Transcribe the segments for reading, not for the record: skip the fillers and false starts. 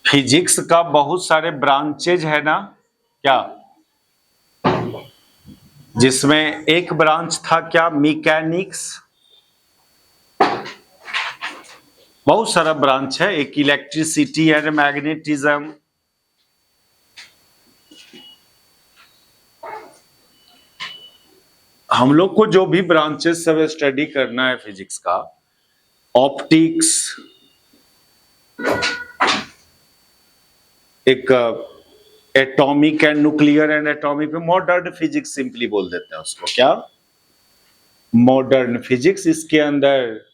Physics का बहुत सारे ब्रांचेज है ना क्या, जिसमें एक ब्रांच था क्या, मैकेनिक्स। बहुत सारा ब्रांच है, एक इलेक्ट्रिसिटी एंड मैग्नेटिज्म, हम लोग को जो भी ब्रांचेस सब स्टडी करना है फिजिक्स का, ऑप्टिक्स, एक atomic and nuclear and atomic में मॉडर्न फिजिक्स सिंपली बोल देते हैं उसको, क्या मॉडर्न फिजिक्स। इसके अंदर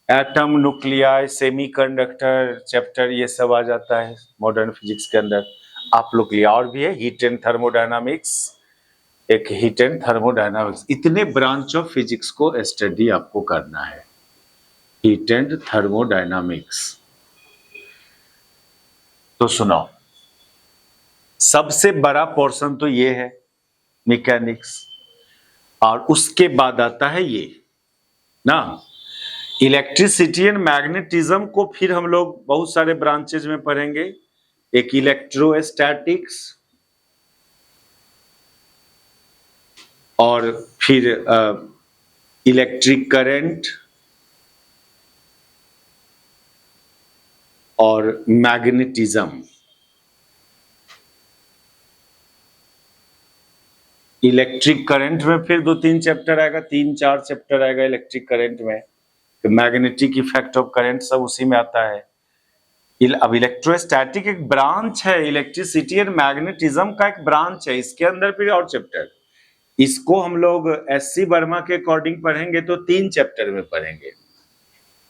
एटम, न्यूक्लियाई, सेमीकंडक्टर चैप्टर ये सब आ जाता है मॉडर्न फिजिक्स के अंदर। आप लोग के लिए और भी है, हीट एंड थर्मोडायनामिक्स, एक हीट एंड थर्मोडायनामिक्स। इतने ब्रांच ऑफ फिजिक्स को स्टडी आपको करना है, हीट एंड थर्मोडायनामिक्स। तो सुनो, सबसे बड़ा पोर्शन तो ये है मैकेनिक्स, और उसके बाद आता है ये ना इलेक्ट्रिसिटी एंड मैग्नेटिज्म को फिर हम लोग बहुत सारे ब्रांचेज में पढ़ेंगे। एक इलेक्ट्रोस्टैटिक्स, और फिर इलेक्ट्रिक करंट और मैग्नेटिज्म। इलेक्ट्रिक करंट में फिर 2-3 चैप्टर आएगा, 3-4 चैप्टर आएगा इलेक्ट्रिक करंट में, मैग्नेटिक इफेक्ट ऑफ करंट सब उसी में आता है। अब इलेक्ट्रोस्टैटिक एक ब्रांच है, इलेक्ट्रिसिटी एंड मैग्नेटिज्म का एक ब्रांच है, इसके अंदर फिर और चैप्टर। इसको हम लोग एससी वर्मा के अकॉर्डिंग पढ़ेंगे तो 3 चैप्टर में पढ़ेंगे।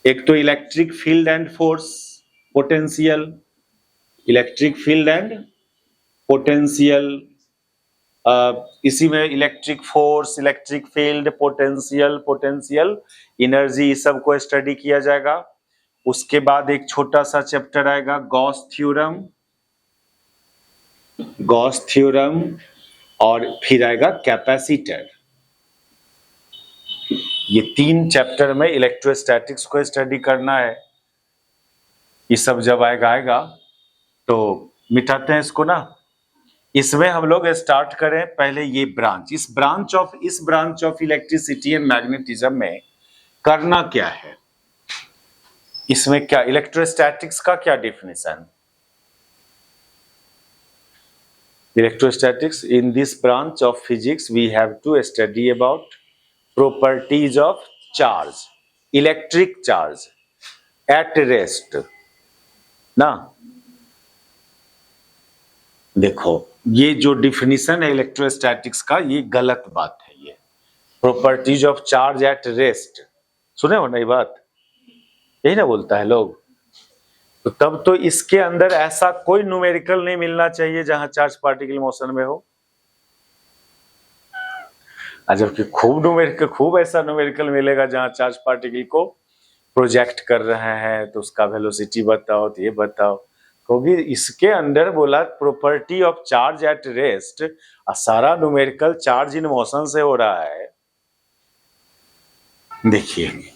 एक तो electric field and force potential, electric field and potential, इसी में electric force, electric field, potential energy, इस सब को स्टडी किया जाएगा। उसके बाद एक छोटा सा चैप्टर आएगा गॉस थ्योरम, और फिर आएगा कैपेसिटर। ये 3 चैप्टर में इलेक्ट्रोस्टैटिक्स को स्टडी करना है। ये सब जब आएगा तो मिटाते हैं इसको ना। इसमें हम लोग स्टार्ट करें पहले ये ब्रांच, इस branch of electricity and magnetism में करना क्या है, इसमें क्या इलेक्ट्रोस्टैटिक्स का क्या definition. Electrostatics, in this branch of physics we have to study about properties of charge, electric charge at rest ना। देखो ये जो डिफिनीशन है इलेक्ट्रोस्टैटिक्स का, ये गलत बात है। ये properties of charge at rest, सुने हो ना ये बात, यही ना बोलता है लोग। तो तब तो इसके अंदर ऐसा कोई न्यूमेरिकल नहीं मिलना चाहिए जहां चार्ज पार्टिकल मोशन में हो। जबकि खूब ऐसा न्यूमेरिकल मिलेगा जहां चार्ज पार्टिकल को प्रोजेक्ट कर रहे हैं, तो उसका वेलोसिटी बताओ, तो ये बताओ। क्योंकि इसके अंदर बोला property of charge at rest, सारा न्यूमेरिकल चार्ज इन मोशन से हो रहा है। देखिए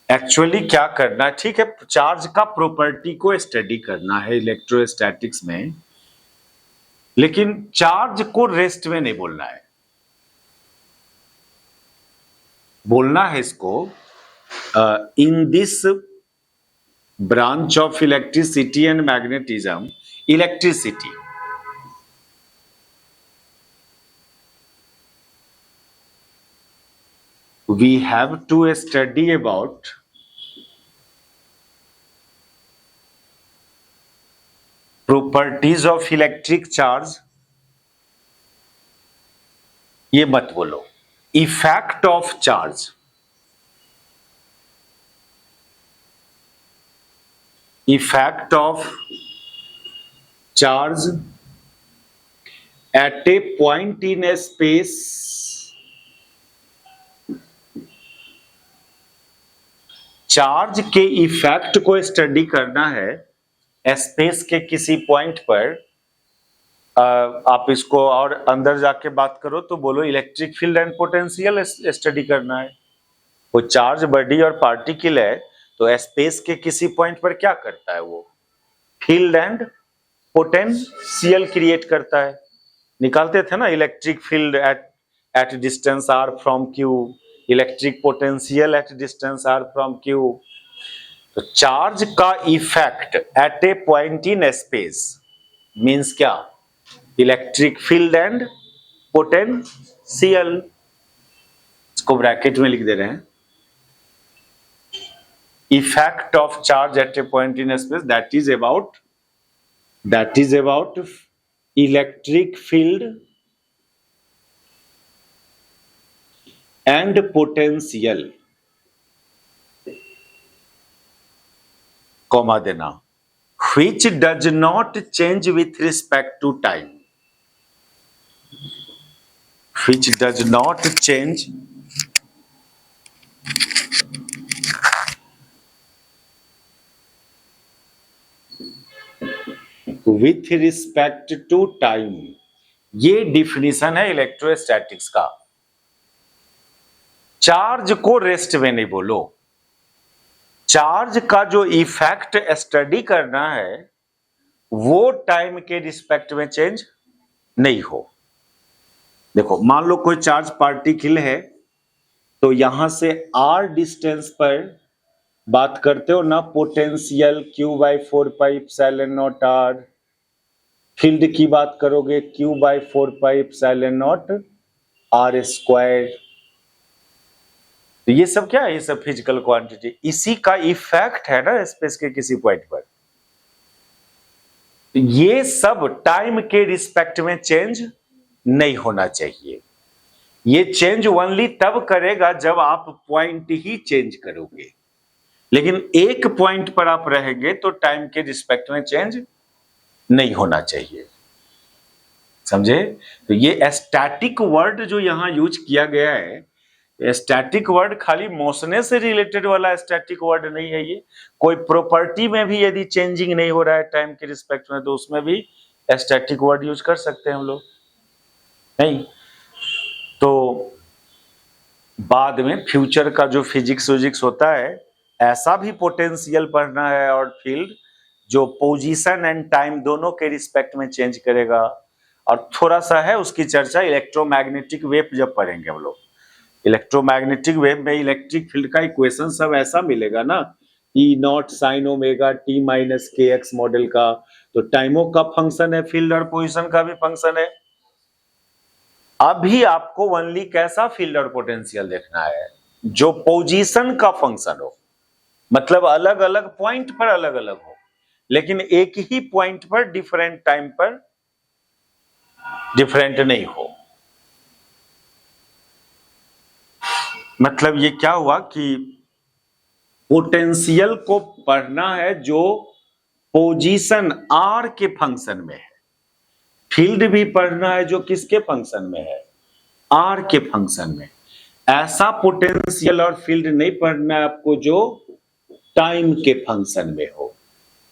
एक्चुअली क्या करना है, ठीक है, चार्ज का प्रॉपर्टी को स्टडी करना है इलेक्ट्रोस्टैटिक्स में, लेकिन चार्ज को रेस्ट में नहीं बोलना है। बोलना है इसको in this branch of electricity and magnetism, electricity we have to study about properties of electric charge, ये मत बोलो, effect of charge, effect of charge at a point in A space, charge के इफेक्ट को study करना है space के किसी point पर। आप इसको और अंदर जाके बात करो तो बोलो electric field and potential study करना है। वो चार्ज बॉडी और पार्टिकल है, तो स्पेस के किसी पॉइंट पर क्या करता है वो, फील्ड एंड पोटेंशियल क्रिएट करता है। निकालते थे ना, electric field at distance R from Q, electric potential at distance R from Q. तो चार्ज का effect at a point in space means क्या, इलेक्ट्रिक फील्ड एंड पोटेंशियल। इसको ब्रैकेट में लिख दे रहे हैं, effect of charge at a point in space that is about electric field and potential, comma देना, which does not change with respect to time, which does not change with respect to time। ये definition है electrostatics का। Charge को rest में नहीं बोलो, charge का जो इफेक्ट स्टडी करना है वो टाइम के रिस्पेक्ट में चेंज नहीं हो। देखो मान लो कोई चार्ज पार्टिकल है, तो यहां से r डिस्टेंस पर बात करते हो ना, पोटेंशियल q/4πε0r, फील्ड की बात करोगे q/4πε0 r²। तो ये सब क्या है, ये सब फिजिकल क्वांटिटी, इसी का इफेक्ट है ना स्पेस के किसी पॉइंट पर। तो ये सब टाइम के रिस्पेक्ट में चेंज नहीं होना चाहिए। ये चेंज ओनली तब करेगा जब आप पॉइंट ही चेंज करोगे, लेकिन एक पॉइंट पर आप रहेंगे तो टाइम के रिस्पेक्ट में चेंज नहीं होना चाहिए, समझे। तो ये स्टैटिक वर्ड जो यहां यूज किया गया है, स्टैटिक वर्ड खाली मोशने से रिलेटेड वाला स्टैटिक वर्ड नहीं है। ये कोई प्रॉपर्टी में भी यदि चेंजिंग नहीं हो रहा है टाइम के रिस्पेक्ट में, तो उसमें भी स्टैटिक वर्ड यूज कर सकते हैं हम लोग, नहीं। तो बाद में फ्यूचर का जो फिजिक्स होता है, ऐसा भी पोटेंशियल पढ़ना है और फील्ड जो पोजीशन एंड टाइम दोनों के रिस्पेक्ट में चेंज करेगा। और थोड़ा सा है उसकी चर्चा इलेक्ट्रोमैग्नेटिक वेव जब पढ़ेंगे हम लोग। इलेक्ट्रोमैग्नेटिक वेव में इलेक्ट्रिक फील्ड का इक्वेशन सब ऐसा मिलेगा ना, E0 sin omega t minus kx model का। तो टाइमों का फंक्शन है फील्ड और पोजीशन का भी फंक्शन है। अभी आपको ओनली कैसा फील्ड और पोटेंशियल देखना है, जो पोजीशन का फंक्शन हो, मतलब अलग अलग पॉइंट पर अलग अलग हो, लेकिन एक ही पॉइंट पर डिफरेंट टाइम पर डिफरेंट नहीं हो। मतलब ये क्या हुआ कि पोटेंशियल को पढ़ना है जो पोजीशन आर के फंक्शन में है, फील्ड भी पढ़ना है जो किसके फंक्शन में है, आर के फंक्शन में। ऐसा पोटेंशियल और फील्ड नहीं पढ़ना है आपको जो टाइम के फंक्शन में हो,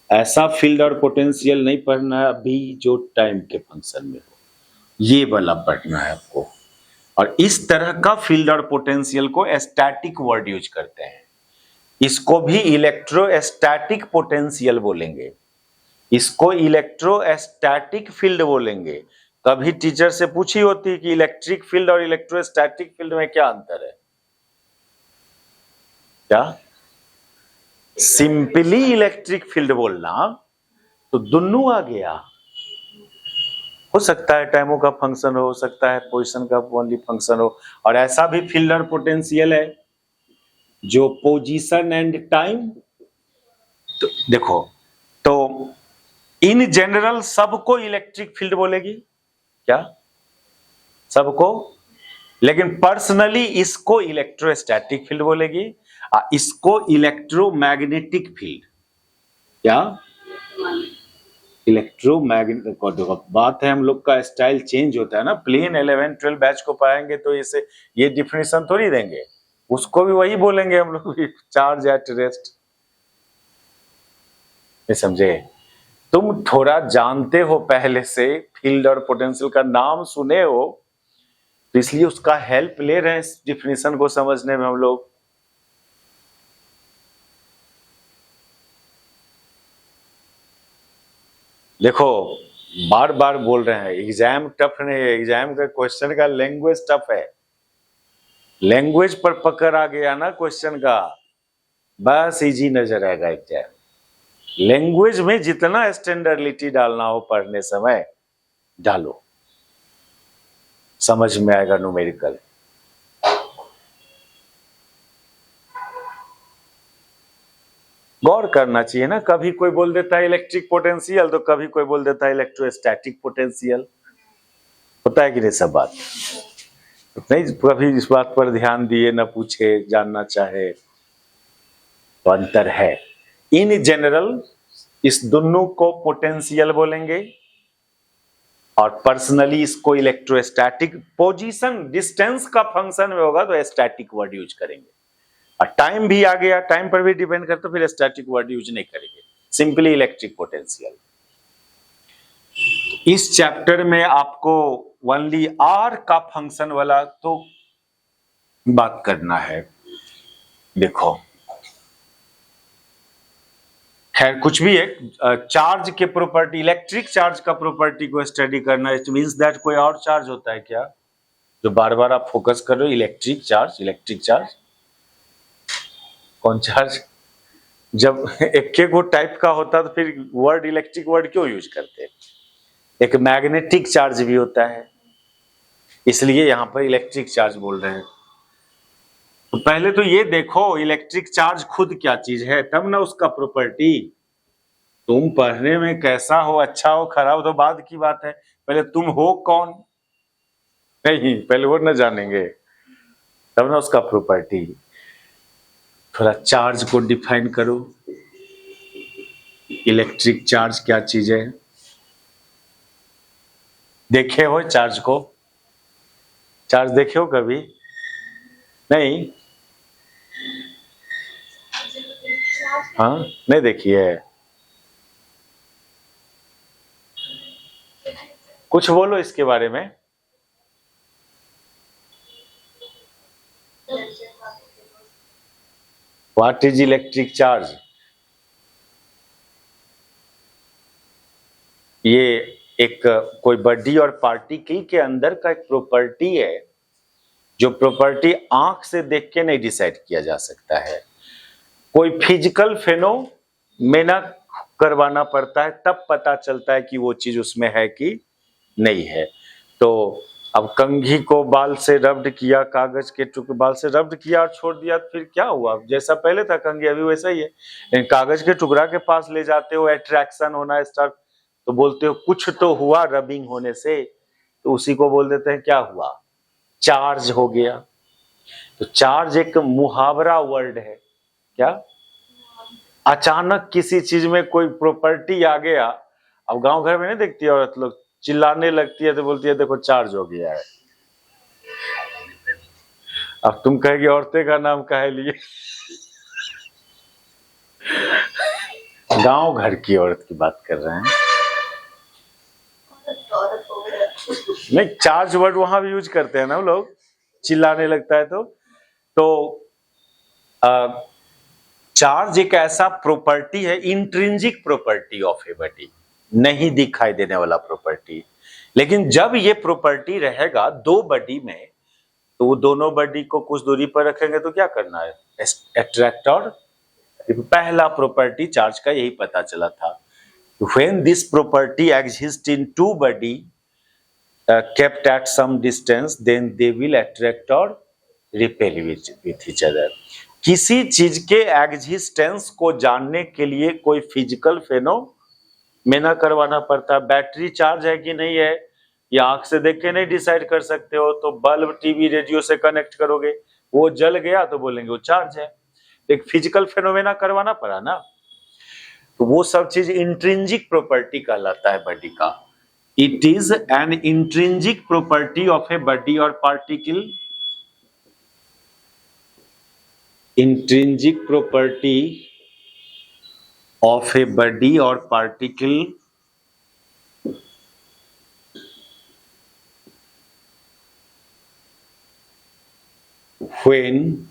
ऐसा फील्ड और पोटेंशियल नहीं पढ़ना है अभी जो टाइम के फंक्शन में हो, ये वाला पढ़ना है आपको। और इस तरह का फील्ड और पोटेंशियल को स्टैटिक वर्ड यूज करते हैं। इसको भी इलेक्ट्रोस्टैटिक पोटेंशियल बोलेंगे, इसको इलेक्ट्रोस्टैटिक फील्ड बोलेंगे। कभी टीचर से पूछी होती कि इलेक्ट्रिक फील्ड और इलेक्ट्रोस्टैटिक फील्ड में क्या अंतर है, क्या सिंपली इलेक्ट्रिक फील्ड बोलना तो दोनों आ गया। हो सकता है टाइमों का फंक्शन हो सकता है पोजीशन का ओनली फंक्शन हो, और ऐसा भी फील्ड और पोटेंशियल है जो पोजीशन एंड टाइम। तो देखो, तो इन जनरल सबको इलेक्ट्रिक फील्ड बोलेगी क्या, सबको, लेकिन पर्सनली इसको इलेक्ट्रोस्टैटिक फील्ड बोलेगी, इसको इलेक्ट्रोमैग्नेटिक फील्ड, क्या इलेक्ट्रोमैग्नेटिक। देखो बात है, हम लोग का स्टाइल चेंज होता है ना, प्लेन 11-12 बैच को पाएंगे तो इसे ये डिफिनेशन थोड़ी देंगे, उसको भी वही बोलेंगे हम लोग, चार्ज एट रेस्ट। ये समझे, तुम थोड़ा जानते हो पहले से, फील्ड और पोटेंशियल का नाम सुने हो, तो इसलिए उसका हेल्प ले रहे हैं इस डिफिनेशन को समझने में हम लोग। देखो बार बार बोल रहे हैं एग्जाम टफ नहीं है, एग्जाम का क्वेश्चन का लैंग्वेज टफ है। लैंग्वेज पर पकड़ आ गया ना क्वेश्चन का, बस इजी नजर आएगा एग्जाम। लैंग्वेज में जितना स्टैंडर्डिटी डालना हो पढ़ने समय डालो, समझ में आएगा न्यूमेरिकल। गौर करना चाहिए ना, कभी कोई बोल देता है इलेक्ट्रिक पोटेंशियल तो कभी कोई बोल देता है इलेक्ट्रोस्टैटिक पोटेंशियल, होता है कि नहीं सब बात। नहीं कभी इस बात पर ध्यान दिए, न पूछे, जानना चाहे, तो अंतर है। इन जनरल इस दोनों को पोटेंशियल बोलेंगे और पर्सनली इसको इलेक्ट्रोस्टैटिक। पोजीशन डिस्टेंस का फंक्शन में होगा तो स्टैटिक वर्ड यूज करेंगे, और टाइम भी आ गया, टाइम पर भी डिपेंड करता फिर स्टैटिक वर्ड यूज नहीं करेंगे, सिंपली इलेक्ट्रिक पोटेंशियल। इस चैप्टर में आपको ओनली आर का फंक्शन वाला तो बात करना है। देखो खैर कुछ भी है, चार्ज के प्रॉपर्टी, इलेक्ट्रिक चार्ज का प्रॉपर्टी को स्टडी करना, इट मींस दैट कोई और चार्ज होता है क्या जो बार बार आप फोकस कर रहे हो? इलेक्ट्रिक चार्ज, इलेक्ट्रिक चार्ज कौन चार्ज? जब एक वो टाइप का होता तो फिर वर्ड इलेक्ट्रिक वर्ड क्यों यूज करते? एक मैग्नेटिक चार्ज भी होता है, इसलिए यहां पर इलेक्ट्रिक चार्ज बोल रहे हैं। तो पहले तो ये देखो इलेक्ट्रिक चार्ज खुद क्या चीज है, तब ना उसका प्रॉपर्टी। तुम पढ़ने में कैसा हो, अच्छा हो खराब तो बाद की बात है, पहले तुम हो कौन, नहीं पहले वो न जानेंगे तब ना उसका प्रॉपर्टी। थोड़ा चार्ज को डिफाइन करो, इलेक्ट्रिक चार्ज क्या चीज है? देखे हो चार्ज को? चार्ज देखे हो कभी? नहीं, हाँ नहीं देखिए। कुछ बोलो इसके बारे में। What is electric charge? ये एक कोई बॉडी और पार्टिकल के अंदर का एक प्रॉपर्टी है, जो प्रॉपर्टी आंख से देख के नहीं डिसाइड किया जा सकता है। कोई फिजिकल फेनोमेना करवाना पड़ता है, तब पता चलता है कि वो चीज उसमें है कि नहीं है। तो अब कंघी को बाल से रब्ड किया, कागज के टुकड़े बाल से रब्ड किया और छोड़ दिया, फिर क्या हुआ? जैसा पहले था कंघी अभी वैसा ही है। लेकिन कागज के टुकड़ा के पास ले जाते हो, अट्रैक्शन होना स्टार्ट, तो बोलते हो कुछ तो हुआ रबिंग होने से, तो उसी को बोल देते हैं क्या हुआ? चार्ज हो गया। तो चार्ज एक मुहावरा वर्ड है। क्या? अचानक किसी चीज में कोई प्रॉपर्टी आ गया। अब गांव घर में नहीं देखती है औरत लोग चिल्लाने लगती है तो बोलती है देखो चार्ज हो गया है। अब तुम कहेगी औरतें का नाम काहे लिए? गांव घर की औरत की बात कर रहे हैं। नहीं चार्ज वर्ड वहां भी यूज करते हैं ना लोग, चिल्लाने लगता है तो चार्ज एक ऐसा प्रॉपर्टी है, intrinsic property of a body, नहीं दिखाई देने वाला प्रॉपर्टी। लेकिन जब ये प्रॉपर्टी रहेगा दो बॉडी में, तो वो दोनों बॉडी को कुछ दूरी पर रखेंगे तो क्या करना है? अट्रैक्ट और, पहला प्रॉपर्टी चार्ज का यही पता चला था। When this property exists in two body kept at some distance, then they will attract or repel with each other. किसी चीज के एग्जिस्टेंस को जानने के लिए कोई फिजिकल फेनोमेना करवाना पड़ता है। बैटरी चार्ज है कि नहीं है, या आंख से देख के नहीं डिसाइड कर सकते हो, तो बल्ब टीवी रेडियो से कनेक्ट करोगे, वो जल गया तो बोलेंगे वो चार्ज है। एक फिजिकल फेनोमेना करवाना पड़ा ना, तो वो सब चीज इंट्रिंसिक प्रॉपर्टी कहलाता है बॉडी का। It is an intrinsic property of a body और particle, intrinsic property of a body और particle when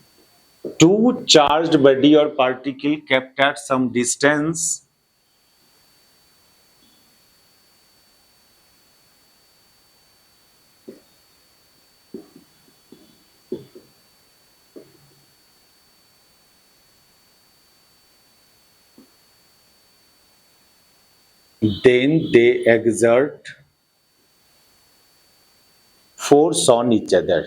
two charged body or particle kept at some distance then they exert force on each other.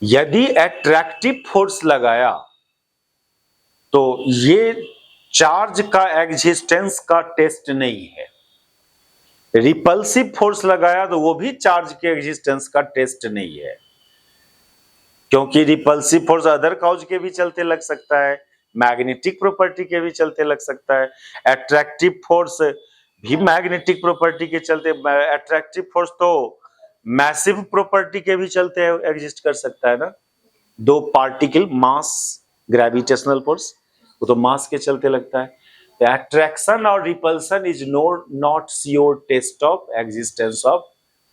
यदि attractive force लगाया तो ये charge का existence का test नहीं है। रिपल्सिव फोर्स लगाया तो वो भी चार्ज के एग्जिस्टेंस का टेस्ट नहीं है, क्योंकि रिपल्सिव फोर्स अदर काउज के भी चलते लग सकता है, मैग्नेटिक प्रॉपर्टी के भी चलते लग सकता है। अट्रैक्टिव फोर्स भी मैग्नेटिक प्रॉपर्टी के चलते, अट्रैक्टिव फोर्स तो मैसिव प्रॉपर्टी के भी चलते एग्जिस्ट कर सकता है ना। दो पार्टिकल मास ग्रेविटेशनल फोर्स, वो तो मास के चलते लगता है। अट्रैक्शन और repulsion is not sure test of existence of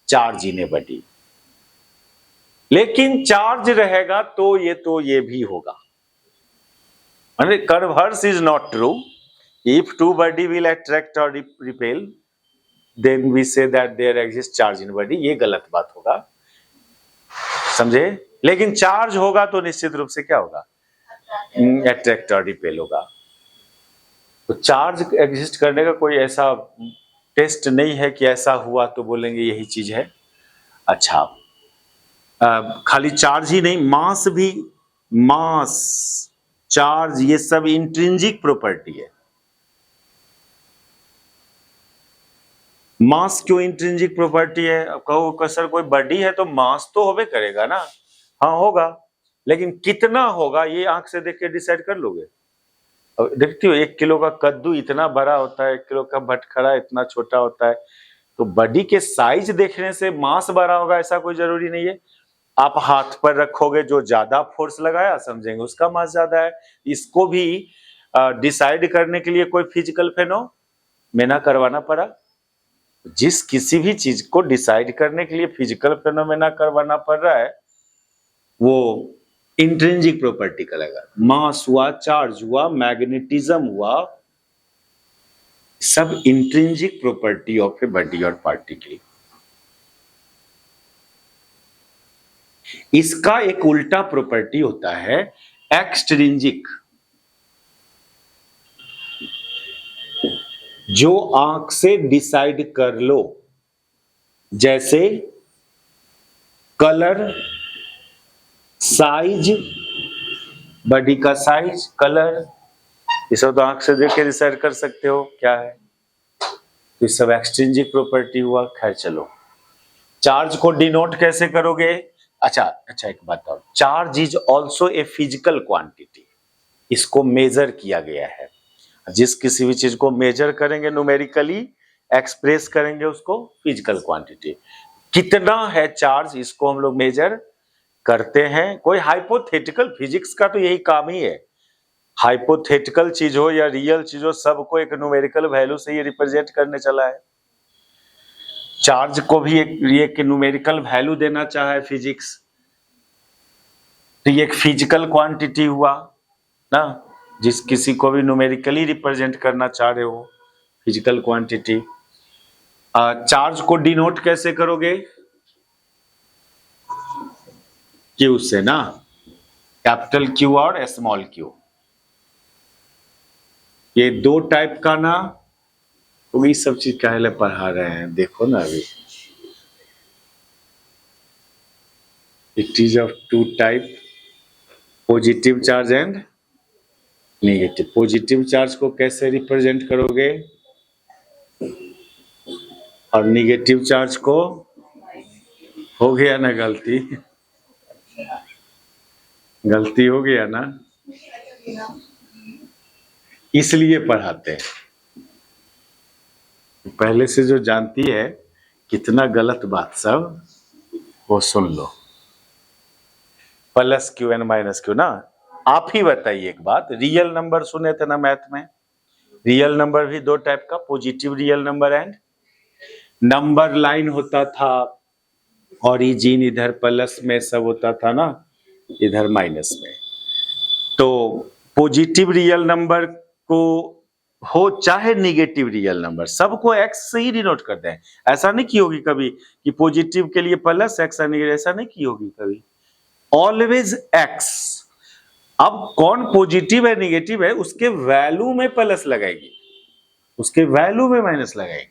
charge in a body. लेकिन चार्ज रहेगा तो ये भी होगा। Converse is not true. If two body will attract और repel then we say that there exist charge in body, ये गलत बात होगा, समझे। लेकिन चार्ज होगा तो निश्चित रूप से क्या होगा, अट्रैक्ट और रिपेल होगा। तो चार्ज एग्जिस्ट करने का कोई ऐसा टेस्ट नहीं है कि ऐसा हुआ तो बोलेंगे यही चीज है। अच्छा, खाली चार्ज ही नहीं, मास भी, मास चार्ज ये सब इंट्रिंसिक प्रॉपर्टी है। मास क्यों इंट्रिंसिक प्रॉपर्टी है? अब कहो सर कोई बॉडी है तो मास तो होबे करेगा ना। हाँ होगा, लेकिन कितना होगा ये आंख से देख के डिसाइड कर लोगे। अब देखती हो 1 किलो का कद्दू इतना बड़ा होता है, 1 किलो का भटखरा इतना छोटा होता है। तो बॉडी के साइज देखने से मास बड़ा होगा ऐसा कोई जरूरी नहीं है। आप हाथ पर रखोगे, जो ज्यादा फोर्स लगाया समझेंगे उसका मास ज्यादा है। इसको भी डिसाइड करने के लिए कोई फिजिकल फेनोमेना करवाना पड़ा। जिस किसी भी चीज को डिसाइड करने के लिए फिजिकल फेनोमेना करवाना पड़ रहा है वो इंट्रिंसिक प्रॉपर्टी का लगा। मास हुआ, चार्ज हुआ, मैग्नेटिज्म हुआ, सब intrinsic property of a body और पार्टिकल। इसका एक उल्टा प्रॉपर्टी होता है एक्सट्रिंसिक, जो आंख से डिसाइड कर लो, जैसे कलर, साइज, बॉडी का साइज, कलर, ये सब तो आंख से देख के डिसाइड कर सकते हो क्या है। तो ये सब एक्सट्रिंसिक प्रॉपर्टी हुआ। खैर चलो, चार्ज को डिनोट कैसे करोगे? अच्छा एक बात और, charge is also a physical quantity, इसको मेजर किया गया है। जिस किसी भी चीज को मेजर करेंगे न्यूमेरिकली एक्सप्रेस करेंगे उसको फिजिकल क्वांटिटी। कितना है चार्ज, इसको हम लोग मेजर करते हैं। कोई हाइपोथेटिकल, फिजिक्स का तो यही काम ही है, हाइपोथेटिकल चीज हो या रियल चीज हो, सबको एक न्यूमेरिकल वैल्यू से ये रिप्रेजेंट करने चला है। चार्ज को भी एक न्यूमेरिकल वैल्यू देना चाहे फिजिक्स, तो ये एक फिजिकल क्वांटिटी हुआ ना। जिस किसी को भी न्यूमेरिकली रिप्रेजेंट करना चाह रहे हो, फिजिकल क्वांटिटी। चार्ज को डिनोट कैसे करोगे? क्यू से ना, कैपिटल क्यू और स्मॉल क्यू, ये दो टाइप का ना। तो ये सब चीज काहे पढ़ा रहे हैं, देखो ना अभी। It is of two type, positive charge and negative. Positive charge को कैसे रिप्रेजेंट करोगे, और नेगेटिव चार्ज को, हो गया ना गलती, गलती हो गया ना, इसलिए पढ़ाते हैं। पहले से जो जानती है कितना गलत बात सब, वो सुन लो। Plus Q and minus Q ना। आप ही बताइए एक बात, रियल नंबर सुने थे ना मैथ में, रियल नंबर भी दो टाइप का, positive real number and number line होता था, ओरिजिन इधर प्लस में सब होता था ना, इधर माइनस में। तो पॉजिटिव रियल नंबर को हो चाहे निगेटिव रियल नंबर, सबको एक्स से ही डिनोट करते हैं। ऐसा नहीं की होगी कभी कि पॉजिटिव के लिए प्लस एक्स है निगेटिव, ऐसा नहीं की होगी कभी, ऑलवेज एक्स। अब कौन पॉजिटिव है निगेटिव है उसके वैल्यू में प्लस लगाएगी, उसके वैल्यू में माइनस लगाएगी,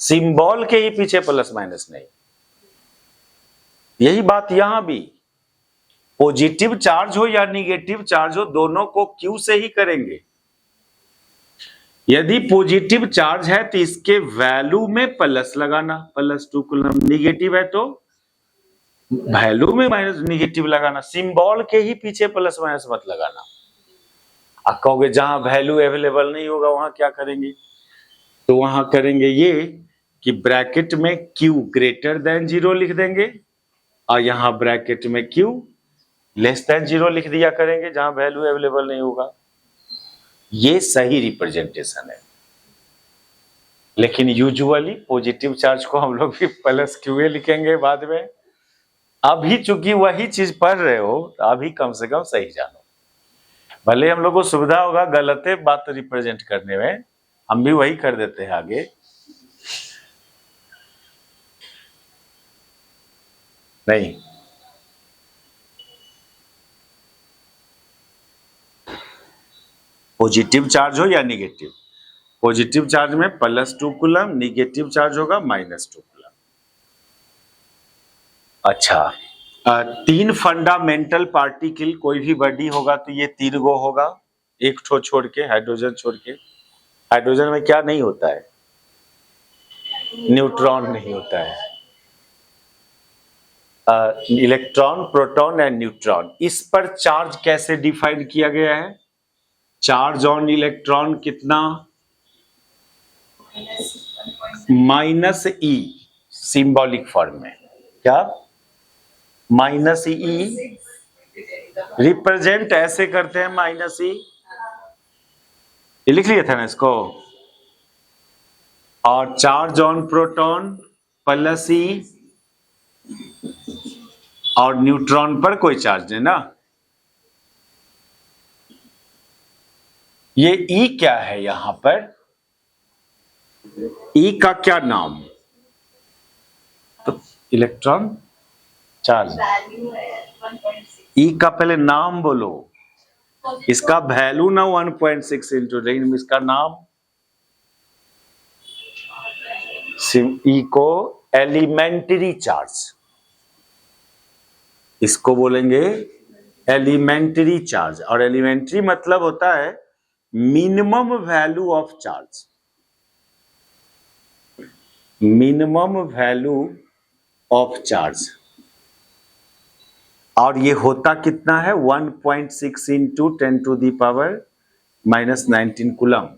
सिंबल के ही पीछे प्लस माइनस नहीं। यही बात यहां भी, पॉजिटिव चार्ज हो या निगेटिव चार्ज हो दोनों को क्यू से ही करेंगे। यदि पॉजिटिव चार्ज है तो इसके वैल्यू में प्लस लगाना, +2 कूलम, निगेटिव है तो वैल्यू में माइनस निगेटिव लगाना, सिंबल के ही पीछे प्लस माइनस मत लगाना। आप कहोगे जहां वैल्यू अवेलेबल नहीं होगा वहां क्या करेंगे, तो वहां करेंगे ये कि ब्रैकेट में Q ग्रेटर देन 0 लिख देंगे और यहां ब्रैकेट में Q लेस देन 0 लिख दिया करेंगे जहां वैल्यू अवेलेबल नहीं होगा। ये सही रिप्रेजेंटेशन है। लेकिन यूजुअली पॉजिटिव चार्ज को हम लोग भी +QA लिखेंगे बाद में। अभी चूंकि वही चीज पढ़ रहे हो अभी कम से कम सही जानो, भले हम लोग को सुविधा होगा गलत बात रिप्रेजेंट करने में, हम भी वही कर देते हैं आगे। नहीं, पॉजिटिव चार्ज हो या निगेटिव, पॉजिटिव चार्ज में +2 कूलम, निगेटिव चार्ज होगा -2 कूलम। अच्छा, 3 फंडामेंटल पार्टिकल कोई भी बॉडी होगा तो ये 3 गो होगा, एक ठो छोड़ के, हाइड्रोजन छोड़ के। हाइड्रोजन में क्या नहीं होता है, न्यूट्रॉन नहीं होता है, इलेक्ट्रॉन, प्रोटॉन एंड न्यूट्रॉन। इस पर चार्ज कैसे डिफाइन किया गया है, चार्ज ऑन इलेक्ट्रॉन कितना, -E सिंबॉलिक फॉर्म में, क्या -E रिप्रेजेंट ऐसे करते हैं, -E ये लिख लिया था ना इसको, और चार्ज ऑन प्रोटॉन +E और न्यूट्रॉन पर कोई चार्ज नहीं ना। ये E क्या है यहां पर, E का क्या नाम, तो इलेक्ट्रॉन चार्ज, E का पहले नाम बोलो, इसका वैल्यू ना 1.6 इंटू, लेकिन इसका नाम E को एलिमेंट्री चार्ज, इसको बोलेंगे एलिमेंट्री चार्ज। और एलिमेंट्री मतलब होता है minimum value of charge, minimum value of charge. और ये होता कितना है, 1.6 इंटू 10⁻⁻19 कूलम।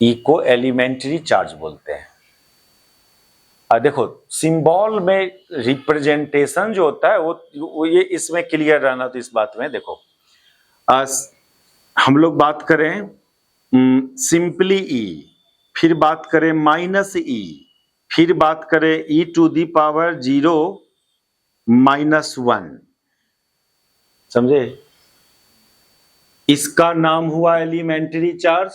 ई को एलिमेंट्री चार्ज बोलते हैं। देखो सिंबल में रिप्रेजेंटेशन जो होता है वो ये इसमें क्लियर रहना, तो इस बात में देखो हम लोग बात करें सिंपली E, फिर बात करें -E, फिर बात करें e⁻0 -1, समझे, इसका नाम हुआ एलिमेंट्री चार्ज,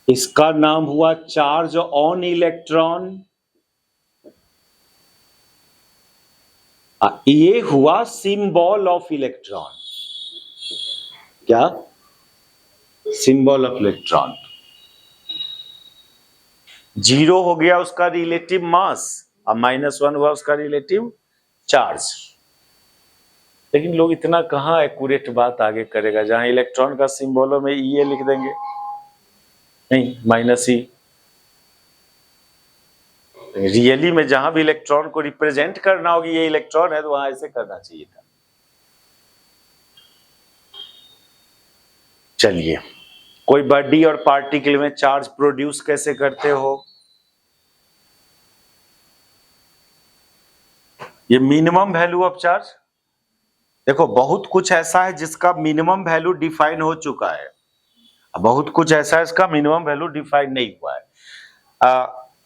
इसका नाम हुआ चार्ज ऑन इलेक्ट्रॉन, ये हुआ सिंबल ऑफ इलेक्ट्रॉन, क्या, सिंबल ऑफ इलेक्ट्रॉन। 0 हो गया उसका रिलेटिव मास और -1 हुआ उसका रिलेटिव चार्ज। लेकिन लोग इतना कहाँ एक्यूरेट बात आगे करेगा, जहां इलेक्ट्रॉन का सिंबलों में ये लिख देंगे, नहीं -E। रियली में जहां भी इलेक्ट्रॉन को रिप्रेजेंट करना होगी ये इलेक्ट्रॉन है तो वहां ऐसे करना चाहिए था। चलिए, कोई बॉडी और पार्टिकल में चार्ज प्रोड्यूस कैसे करते हो, ये मिनिमम वैल्यू ऑफ चार्ज। देखो बहुत कुछ ऐसा है जिसका मिनिमम वैल्यू डिफाइन हो चुका है, बहुत कुछ ऐसा है इसका मिनिमम वैल्यू डिफाइन नहीं हुआ है।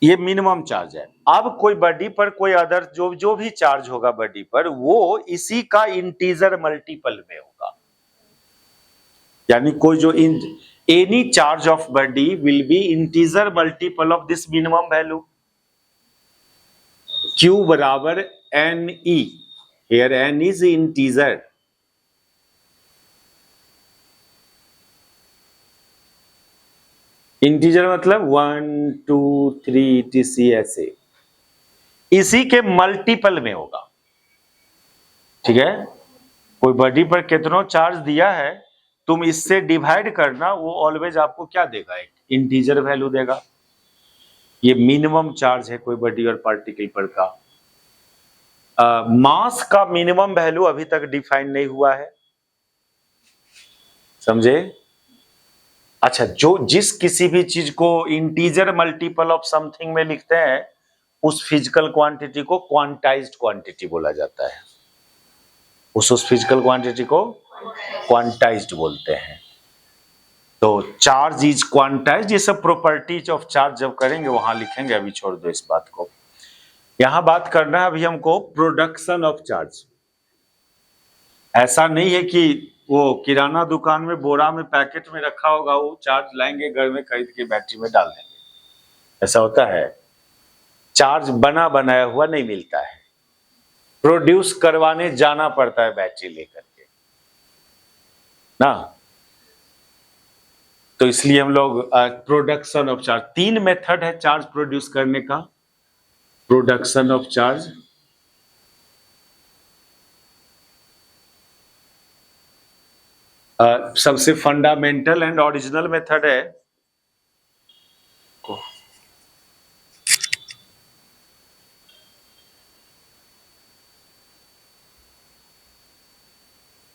ये मिनिमम चार्ज है। अब कोई बॉडी पर कोई अदर जो भी चार्ज होगा बॉडी पर वो इसी का इंटीजर मल्टीपल में होगा। यानी कोई जो any charge of body will be integer multiple of this minimum value Q बराबर N E, here N is integer. Integer मतलब 1 2 3 TC ऐसे, इसी के मल्टीपल में होगा। ठीक है, कोई बॉडी पर कितना चार्ज दिया है, तुम इससे डिवाइड करना, वो ऑलवेज आपको क्या देगा, एक इंटीजर वैल्यू देगा। ये मिनिमम चार्ज है कोई बॉडी और पार्टिकल पर का। मास का मिनिमम वैल्यू अभी तक डिफाइन नहीं हुआ है, समझे। अच्छा, जो जिस किसी भी चीज को इंटीजर मल्टीपल ऑफ समथिंग में लिखते हैं, उस फिजिकल क्वांटिटी को क्वांटाइज्ड क्वांटिटी बोला जाता है। उस फिजिकल क्वांटिटी को क्वांटाइज्ड बोलते हैं। तो चार्ज इज क्वांटाइज्ड, ये सब प्रॉपर्टीज ऑफ चार्ज जब करेंगे वहां लिखेंगे, अभी छोड़ दो इस बात को। यहां बात करना है अभी हमको प्रोडक्शन ऑफ चार्ज। ऐसा नहीं है कि वो किराना दुकान में बोरा में पैकेट में रखा होगा, वो चार्ज लाएंगे घर में खरीद के बैटरी में डाल देंगे, ऐसा होता है। चार्ज बना बनाया हुआ नहीं मिलता है, प्रोड्यूस करवाने जाना पड़ता है बैटरी लेकर के ना। तो इसलिए हम लोग प्रोडक्शन ऑफ चार्ज, 3 मेथड है चार्ज प्रोड्यूस करने का। प्रोडक्शन ऑफ चार्ज, सबसे फंडामेंटल एंड ओरिजिनल मेथड है